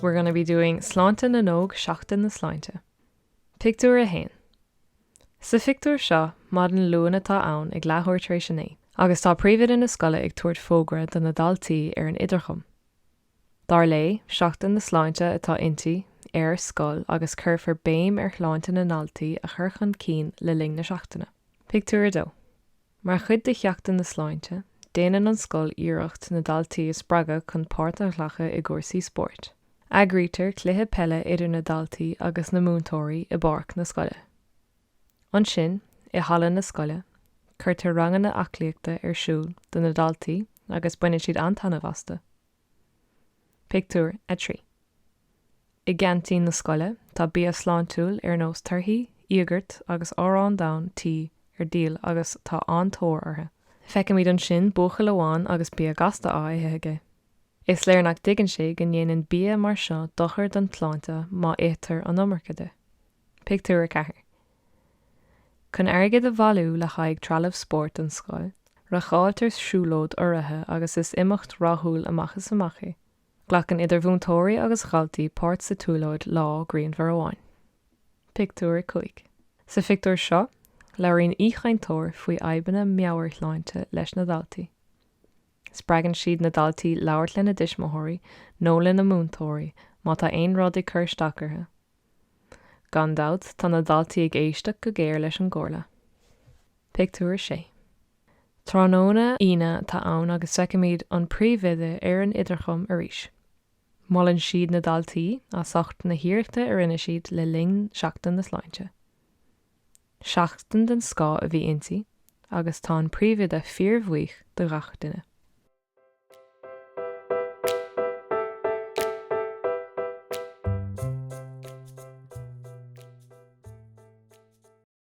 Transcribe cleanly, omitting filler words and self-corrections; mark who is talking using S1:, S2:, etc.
S1: we're going to be doing Sláinte na nóg Seachtain na Sláinte. Pictiúr a hain. Sa Pictiúr seo, mad an luan atá ann ag leathúir tar éis an é, agus tá príomhaid ina scoile ag tuairt fógra don na daltaí ar an idirchum. Dar lé, Seachtain na Sláinte atá inti ar scoil agus curfar béim ar chláinte na naltaí a churchan cín le ling na seachtaine. Pictiúr a dó. Mar chud de Seachtain na Sláinte, déanaan an scoil iirecht na daltaí is spraga chun páirt a chhlacha i gcúrsaí sport. Agrítar cluiche pelle idir na daltaí agus na múntóirí i barc na scoile. An sin, I hallan na scoile, chuirtar rangan na aclaíochta ar siúl do na daltaí agus buine siad antanna vasta. Pictiúr a trí. I gceantaí na scoile, tá bia sláintúil ar nós tarthaí, íogart agus árán dán tí ar díal agus tá antóir orthe. Feicim iad an sin bucha leháin agus bia gasta áithe. Is léir nach digan sé gan dhéanaan bia mar seo dochar don Sláinte má étar an nómarcada. Pictiúr a cethir. Chun airgid a bhalú le chaig trealamh sport an scoil, racháiltar siúlód oirithe agus is imimecht ráthúil amachchas amachaí. Ghlachan idir bhúntóirí agus chailtaí páirt sa túlóid lá Grianmhar amháin. Pictiúr a chuig. Sa Pictiúr seo, leabharíonn íchaintóir faoi aibbeanna meabhair Sláinte leis na daltaí. Spragan siad na daltaí labhairt le na dismóthirí nó le na múntóirí má tá aon rud ag cur stacartha. Gan dát tá na daltaí ag éisteach go géir leis an gcomharla. Pictiúr sé. Tránóna ina tá ann agus feicimid an príomhide ar an idirchum arís. Mollann siad na daltaí a sacht na hiíochta ar ina siad le ling Seachtain na Sláinte. Seachtain den scá a bhí inti, agus tá an príomhide fíormhuich do gach duine.